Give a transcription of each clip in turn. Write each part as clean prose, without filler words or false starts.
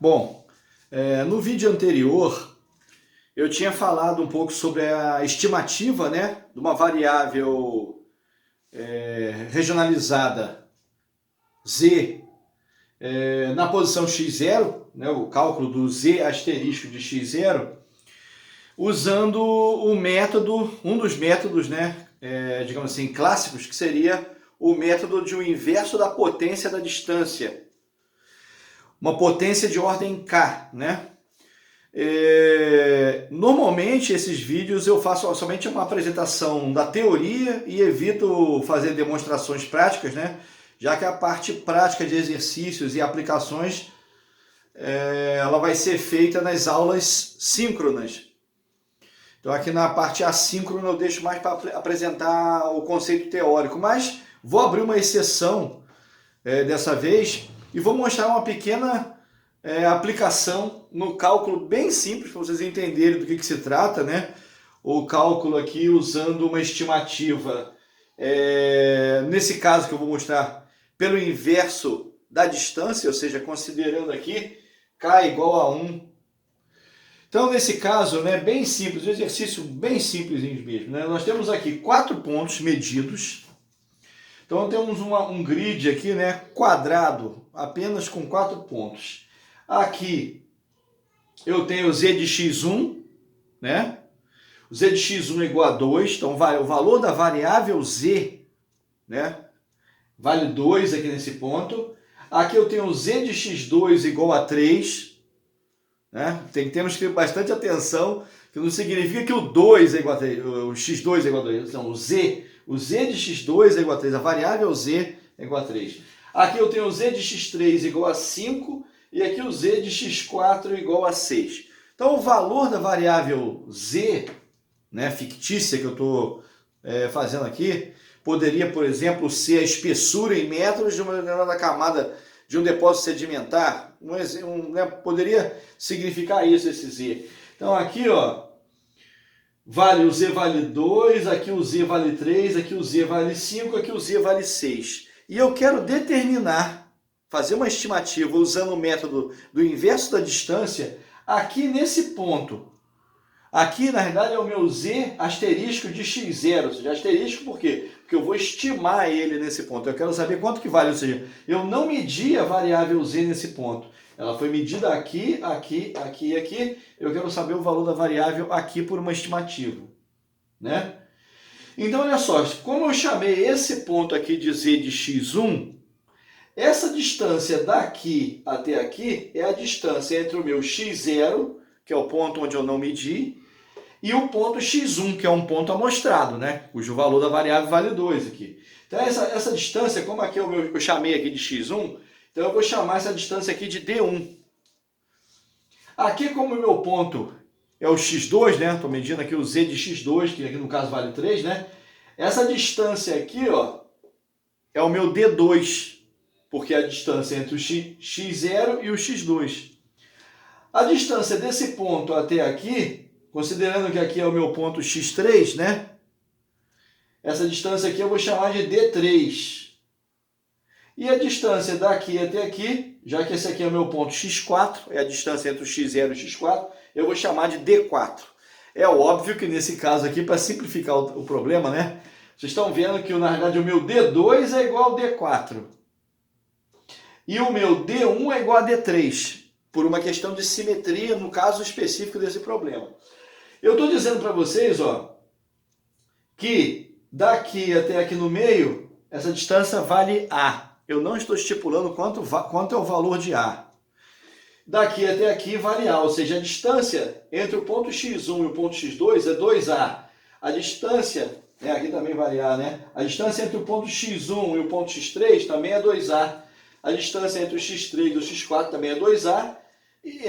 Bom, no vídeo anterior eu tinha falado um pouco sobre a estimativa, né, de uma variável regionalizada z na posição x0, né, o cálculo do z asterisco de x0, usando o método, um dos métodos, né, digamos assim, clássicos, que seria o método de um inverso da potência da distância. Uma potência de ordem k, né? Normalmente esses vídeos eu faço somente uma apresentação da teoria e evito fazer demonstrações práticas, né? Já que a parte prática de exercícios e aplicações ela vai ser feita nas aulas síncronas. Então aqui na parte assíncrona eu deixo mais para apresentar o conceito teórico, mas vou abrir uma exceção dessa vez e vou mostrar uma pequena aplicação no cálculo bem simples, para vocês entenderem do que se trata, né? O cálculo aqui usando uma estimativa, nesse caso que eu vou mostrar, pelo inverso da distância, ou seja, considerando aqui k igual a 1. Então, nesse caso, né, bem simples, um exercício bem simples mesmo, né? Nós temos aqui 4 pontos medidos. Então, temos um grid aqui, né, quadrado, apenas com 4 pontos. Aqui eu tenho o z de x1, né? O z de x1 é igual a 2, então o valor da variável z, né, vale 2 aqui nesse ponto. Aqui eu tenho o z de x2 igual a 3, né? Temos que ter bastante atenção, que não significa que o 2 é igual a 3, o x2 é igual a 2, não, o z de x2 é igual a 3, a variável z é igual a 3. Aqui eu tenho o z de x3 igual a 5, e aqui o z de x4 igual a 6. Então o valor da variável z, né, fictícia que eu estou fazendo aqui, poderia, por exemplo, ser a espessura em metros de uma determinada camada de um depósito sedimentar. Né, poderia significar isso, esse z. Então aqui, ó, o z vale 2, aqui o z vale 3, aqui o z vale 5, aqui o z vale 6. E eu quero determinar, fazer uma estimativa usando o método do inverso da distância aqui nesse ponto. Aqui, na verdade, é o meu z asterisco de x0. Ou seja, asterisco por quê? Porque eu vou estimar ele nesse ponto. Eu quero saber quanto que vale. Ou seja, eu não medi a variável z nesse ponto. Ela foi medida aqui, aqui, aqui e aqui. Eu quero saber o valor da variável aqui por uma estimativa, né? Então, olha só. Como eu chamei esse ponto aqui de z de x1, essa distância daqui até aqui é a distância entre o meu x0, que é o ponto onde eu não medi, e o ponto x1, que é um ponto amostrado, né? Cujo valor da variável vale 2 aqui. Então, essa distância, como aqui eu chamei aqui de x1, então eu vou chamar essa distância aqui de d1. Aqui, como o meu ponto é o x2, né? Estou medindo aqui o z de x2, que aqui no caso vale 3, né? Essa distância aqui, ó, é o meu d2, porque é a distância entre o x0 e o x2. A distância desse ponto até aqui, considerando que aqui é o meu ponto x3, né? Essa distância aqui eu vou chamar de d3. E a distância daqui até aqui, já que esse aqui é o meu ponto x4, é a distância entre o x0 e o x4, eu vou chamar de d4. É óbvio que nesse caso aqui, para simplificar o problema, né? Vocês estão vendo que, na verdade, o meu d2 é igual ao d4. E o meu d1 é igual a d3, por uma questão de simetria no caso específico desse problema. Eu estou dizendo para vocês, ó, que daqui até aqui no meio, essa distância vale A. Eu não estou estipulando quanto é o valor de A. Daqui até aqui vale A, ou seja, a distância entre o ponto x1 e o ponto x2 é 2A. A distância, aqui também vale A, né? A distância entre o ponto x1 e o ponto x3 também é 2A. A distância entre o x3 e o x4 também é 2A. E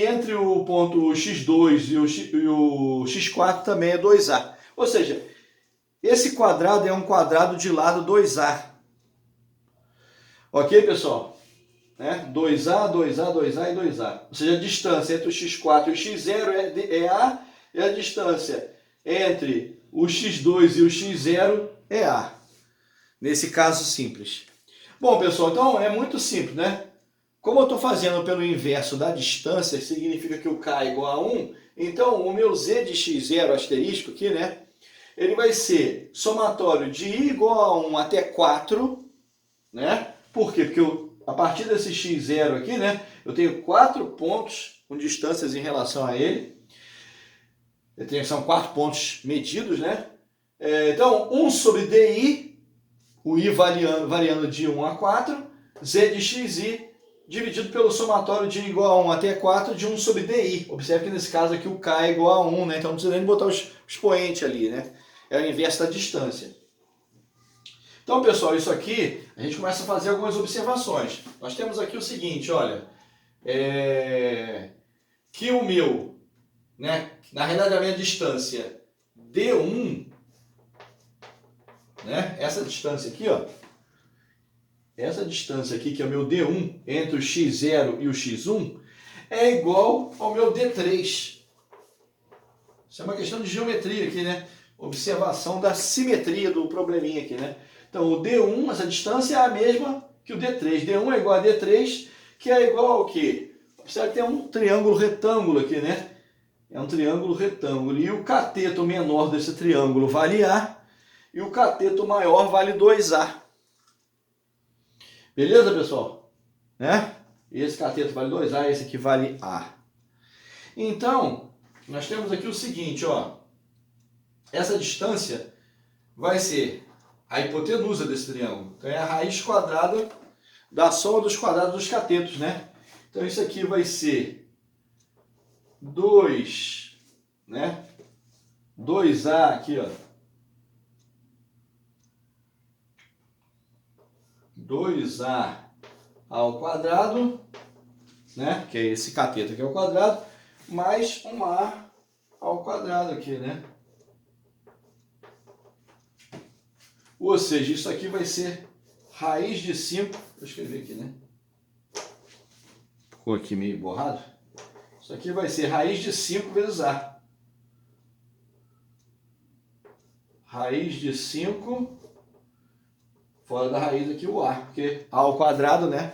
entre o ponto x2 e o x4 também é 2A. Ou seja, esse quadrado é um quadrado de lado 2A. Ok, pessoal? 2A, 2A, 2A e 2A. Ou seja, a distância entre o x4 e o x0 é A, e a distância entre o x2 e o x0 é A. Nesse caso simples. Bom, pessoal, então é muito simples, né? Como eu estou fazendo pelo inverso da distância, significa que o k é igual a 1, então o meu z de x0 asterisco aqui, né? Ele vai ser somatório de i igual a 1 até 4, né? Por quê? Porque a partir desse x0 aqui, né? Eu tenho 4 pontos com distâncias em relação a ele. São 4 pontos medidos, né? Então, 1 sobre di, o i variando de 1 a 4, z de xi dividido pelo somatório de i igual a 1 até 4 de 1 sobre di. Observe que nesse caso aqui o k é igual a 1, né? Então não precisa nem botar o expoente ali, né? É o inverso da distância. Então, pessoal, isso aqui, a gente começa a fazer algumas observações. Nós temos aqui o seguinte, olha, que o meu, né, na realidade a minha distância D1, né, essa distância aqui, ó, essa distância aqui, que é o meu D1, entre o x0 e o x1, é igual ao meu D3. Isso é uma questão de geometria aqui, né? Observação da simetria do probleminha aqui, né? Então, o D1, essa distância é a mesma que o D3. D1 é igual a D3, que é igual ao quê? Observe que tem um triângulo retângulo aqui, né? É um triângulo retângulo. E o cateto menor desse triângulo vale A, e o cateto maior vale 2A. Beleza, pessoal? Né? Esse cateto vale 2A, esse aqui vale A. Então, nós temos aqui o seguinte, ó. Essa distância vai ser a hipotenusa desse triângulo. Então é a raiz quadrada da soma dos quadrados dos catetos, né? Então isso aqui vai ser 2, né? 2A aqui, ó. 2A ao quadrado, né? Que é esse cateto aqui ao quadrado, mais um A ao quadrado aqui, né? Ou seja, isso aqui vai ser raiz de 5. Deixa eu escrever aqui, né? Ficou aqui meio borrado. Isso aqui vai ser raiz de 5 vezes A. Raiz de 5, fora da raiz aqui o A, porque A ao quadrado, né?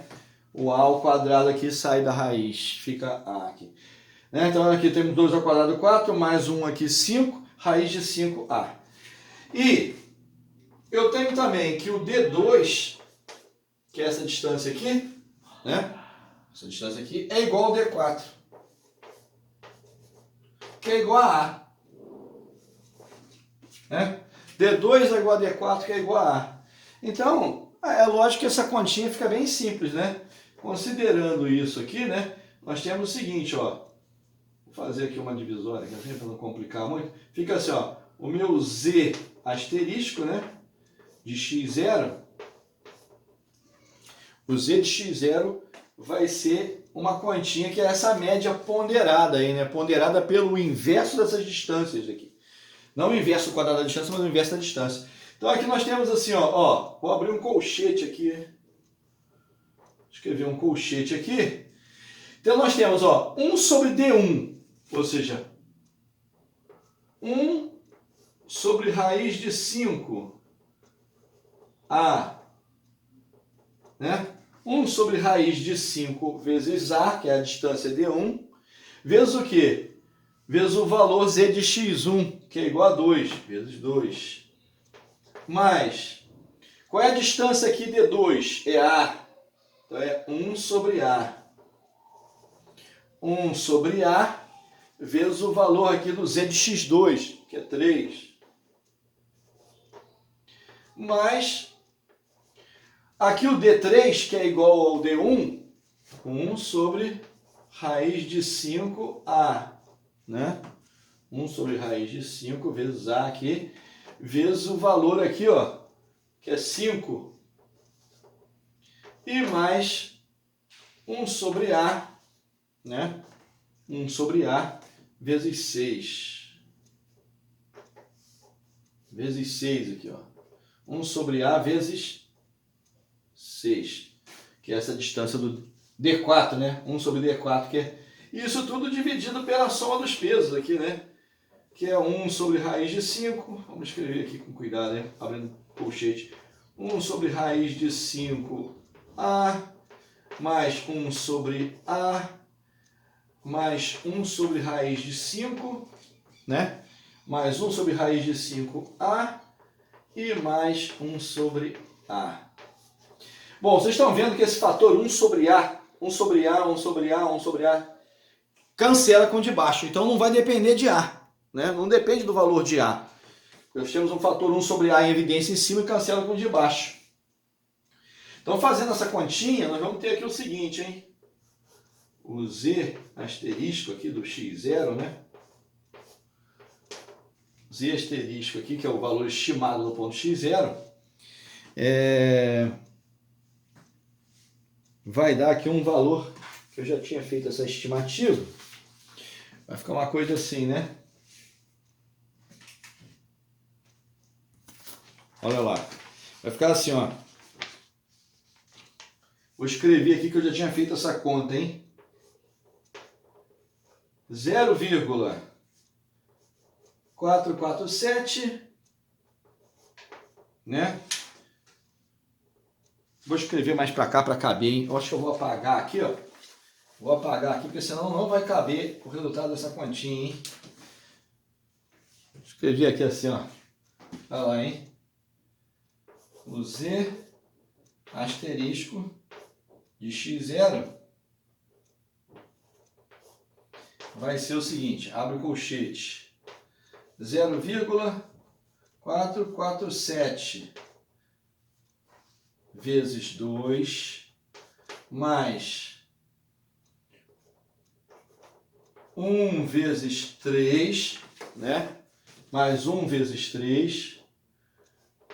O A ao quadrado aqui sai da raiz, fica A aqui. Né? Então aqui temos 2 ao quadrado 4, mais 1 aqui 5, raiz de 5A. E eu tenho também que o D2, que é essa distância aqui, né? Essa distância aqui é igual ao D4, que é igual a A. Né? D2 é igual a D4, que é igual a A. Então, é lógico que essa continha fica bem simples, né? Considerando isso aqui, né? Nós temos o seguinte, ó. Vou fazer aqui uma divisória, para não complicar muito. Fica assim, ó. O meu Z asterisco, né? De x0, o z de x0 vai ser uma continha que é essa média ponderada aí, né? Ponderada pelo inverso dessas distâncias aqui. Não o inverso quadrado da distância, mas o inverso da distância. Então aqui nós temos assim, ó, vou abrir um colchete aqui. Escrever um colchete aqui. Então nós temos, ó, 1 sobre D1, ou seja, 1 sobre raiz de 5 A, né? 1 sobre raiz de 5 vezes A, que é a distância D1, vezes o quê? Vezes o valor Z de x1, que é igual a 2, vezes 2. Mais, qual é a distância aqui D2? É A. Então é 1 sobre A. 1 sobre A, vezes o valor aqui do Z de x2, que é 3. Mais, aqui o D3, que é igual ao D1, 1 sobre raiz de 5A, né? 1 sobre raiz de 5 vezes A aqui, vezes o valor aqui, ó, que é 5. E mais 1 sobre A, né? 1 sobre A vezes 6. Vezes 6 aqui, ó. 1 sobre A vezes 6, que é essa distância do D4, né? 1 sobre D4, que é isso tudo dividido pela soma dos pesos aqui, né? Que é 1 sobre raiz de 5, vamos escrever aqui com cuidado, né? Abrindo colchete. 1 sobre raiz de 5A mais 1 sobre A, mais 1 sobre raiz de 5, né? Mais 1 sobre raiz de 5A e mais 1 sobre A. Bom, vocês estão vendo que esse fator 1 sobre A, 1 sobre A, 1 sobre A, 1 sobre A, cancela com o de baixo. Então não vai depender de A, né? Não depende do valor de A. Nós temos um fator 1 sobre A em evidência em cima e cancela com o de baixo. Então, fazendo essa continha, nós vamos ter aqui o seguinte, hein? O Z asterisco aqui do x0, né? Z asterisco aqui, que é o valor estimado no ponto x0, vai dar aqui um valor, que eu já tinha feito essa estimativa. Vai ficar uma coisa assim, né? Olha lá. Vai ficar assim, ó. Vou escrever aqui que eu já tinha feito essa conta, hein? 0,447, né? Vou escrever mais para cá para caber, hein? Eu acho que eu vou apagar aqui, ó. Vou apagar aqui, porque senão não vai caber o resultado dessa continha, hein? Escrevi aqui assim, ó. Olha lá, hein? O Z asterisco de x0 vai ser o seguinte, abre o colchete, 0,447 vezes 2 mais 1 vezes 3, né? Mais 1 vezes 3,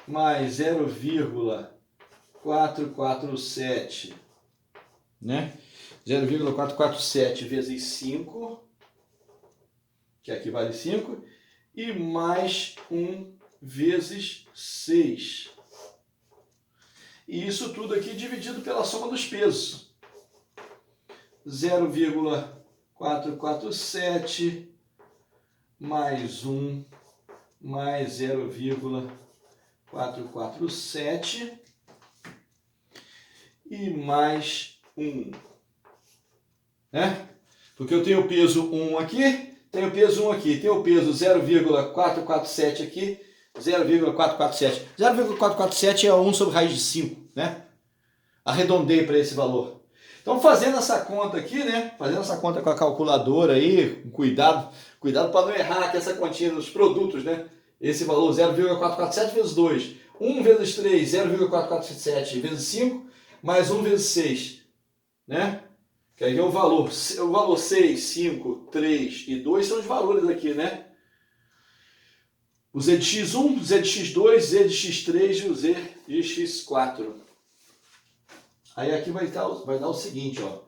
mais 0,447, né? 0,447 vezes 5, que aqui vale 5, e mais 1 vezes 6. E isso tudo aqui dividido pela soma dos pesos. 0,447 mais 1 mais 0,447 e mais 1. Né? Porque eu tenho o peso 1 aqui, tenho o peso 1 aqui, tenho o peso 0,447 aqui, 0,447. 0,447 é 1 sobre raiz de 5, né? Arredondei para esse valor. Então, fazendo essa conta aqui, né? Fazendo essa conta com a calculadora aí, com cuidado para não errar aqui essa continha dos produtos, né? Esse valor 0,447 vezes 2, 1 vezes 3, 0,447 vezes 5, mais 1 vezes 6, né? Que aí é o valor 6, 5, 3 e 2 são os valores aqui, né? O Z de x1, o Z de x2, Z de x3 e o Z de x4. Aí aqui vai dar o seguinte, ó.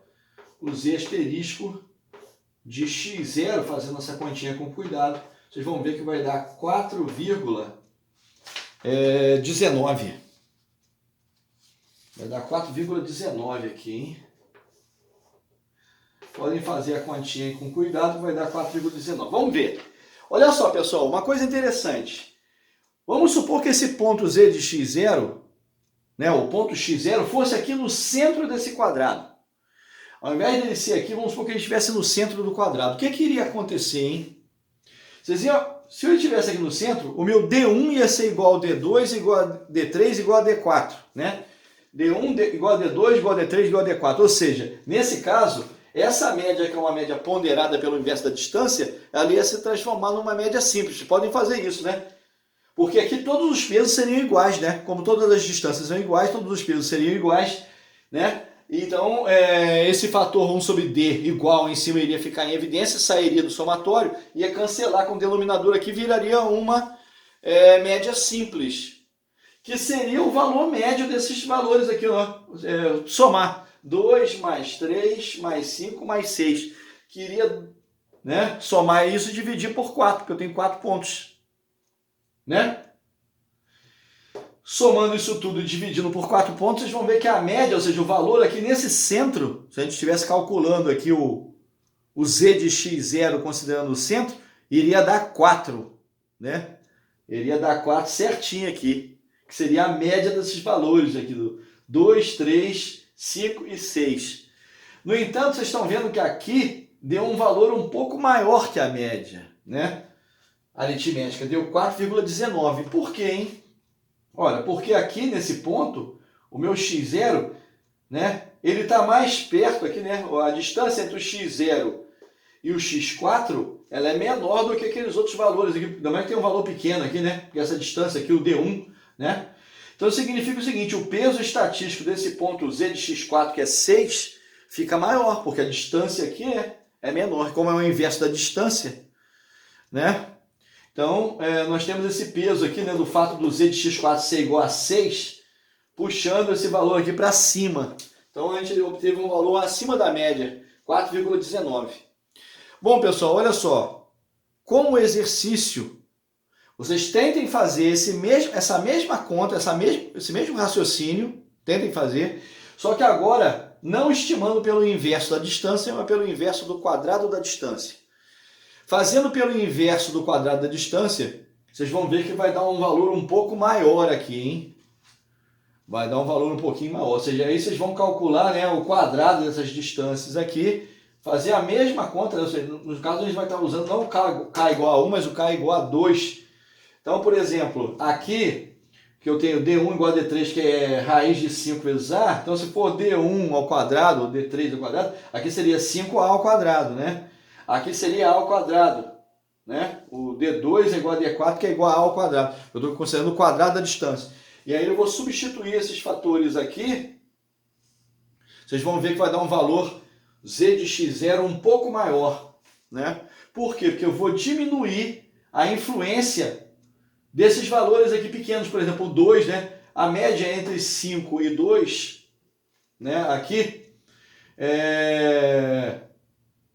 O Z asterisco de x0, fazendo essa continha com cuidado, vocês vão ver que vai dar 4,19. Vai dar 4,19 aqui, hein? Podem fazer a continha com cuidado, vai dar 4,19. Vamos ver. Olha só, pessoal, uma coisa interessante. Vamos supor que esse ponto Z de x0, né, o ponto x0, fosse aqui no centro desse quadrado. Ao invés dele ser aqui, vamos supor que ele estivesse no centro do quadrado. O que iria acontecer, hein? Se eu estivesse aqui no centro, o meu D1 ia ser igual a D2, igual a D3, igual a D4, né? D1 igual a D2, igual a D3, igual a D4. Ou seja, nesse caso, essa média, que é uma média ponderada pelo inverso da distância, ela ia se transformar numa média simples. Vocês podem fazer isso, né? Porque aqui todos os pesos seriam iguais, né? Como todas as distâncias são iguais, todos os pesos seriam iguais, né? Então, esse fator 1 sobre D igual em cima iria ficar em evidência, sairia do somatório, ia cancelar com o denominador aqui, viraria uma média simples, que seria o valor médio desses valores aqui, ó. Somar 2 mais 3 mais 5 mais 6, que iria, né, somar isso e dividir por 4, porque eu tenho 4 pontos, né? Somando isso tudo e dividindo por 4 pontos, vocês vão ver que a média, ou seja, o valor aqui nesse centro, se a gente estivesse calculando aqui o Z de x0 considerando o centro, iria dar 4, né? Iria dar 4 certinho aqui, que seria a média desses valores aqui do 2, 3, 5 e 6. No entanto, vocês estão vendo que aqui deu um valor um pouco maior que a média, né? Aritmética, deu 4,19. Por quê, hein? Olha, porque aqui nesse ponto, o meu x0, né? Ele está mais perto aqui, né? A distância entre o x0 e o x4, ela é menor do que aqueles outros valores aqui. Ainda mais que tem um valor pequeno aqui, né? Porque essa distância aqui, o D1, né? Então significa o seguinte, o peso estatístico desse ponto Z de x4, que é 6, fica maior, porque a distância aqui é menor. Como é o inverso da distância, né? Então, nós temos esse peso aqui, né, do fato do Z de x4 ser igual a 6, puxando esse valor aqui para cima. Então, a gente obteve um valor acima da média, 4,19. Bom, pessoal, olha só. Como exercício, vocês tentem fazer essa mesma conta, esse mesmo raciocínio, tentem fazer, só que agora não estimando pelo inverso da distância, mas pelo inverso do quadrado da distância. Fazendo pelo inverso do quadrado da distância, vocês vão ver que vai dar um valor um pouco maior aqui, hein? Vai dar um valor um pouquinho maior. Ou seja, aí vocês vão calcular, né, o quadrado dessas distâncias aqui, fazer a mesma conta, ou seja, no caso a gente vai estar usando não o K igual a 1, mas o K igual a 2. Então, por exemplo, aqui, que eu tenho D1 igual a D3, que é raiz de 5 vezes A, então se for D1 ao quadrado, ou D3 ao quadrado, aqui seria 5A ao quadrado, né? Aqui seria A ao quadrado, né? O D2 é igual a D4, que é igual a A ao quadrado. Eu estou considerando o quadrado da distância. E aí eu vou substituir esses fatores aqui. Vocês vão ver que vai dar um valor Z de x0 um pouco maior, né? Por quê? Porque eu vou diminuir a influência desses valores aqui pequenos. Por exemplo, o 2, né? A média entre 5 e 2, né? Aqui,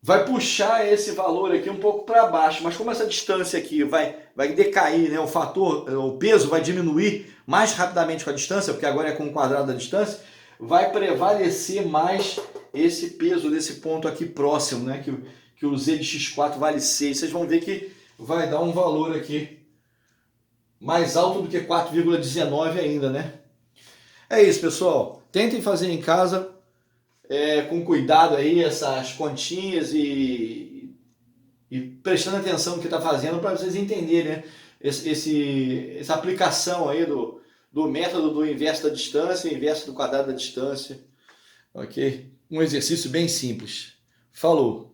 vai puxar esse valor aqui um pouco para baixo, mas como essa distância aqui vai decair, né, o peso vai diminuir mais rapidamente com a distância, porque agora é com o quadrado da distância, vai prevalecer mais esse peso desse ponto aqui próximo, né, que o Z de x4 vale 6. Vocês vão ver que vai dar um valor aqui mais alto do que 4,19 ainda, né? É isso, pessoal. Tentem fazer em casa, com cuidado aí essas continhas e prestando atenção no que está fazendo para vocês entenderem, né? Essa aplicação aí do método do inverso da distância, inverso do quadrado da distância, ok? Um exercício bem simples. Falou!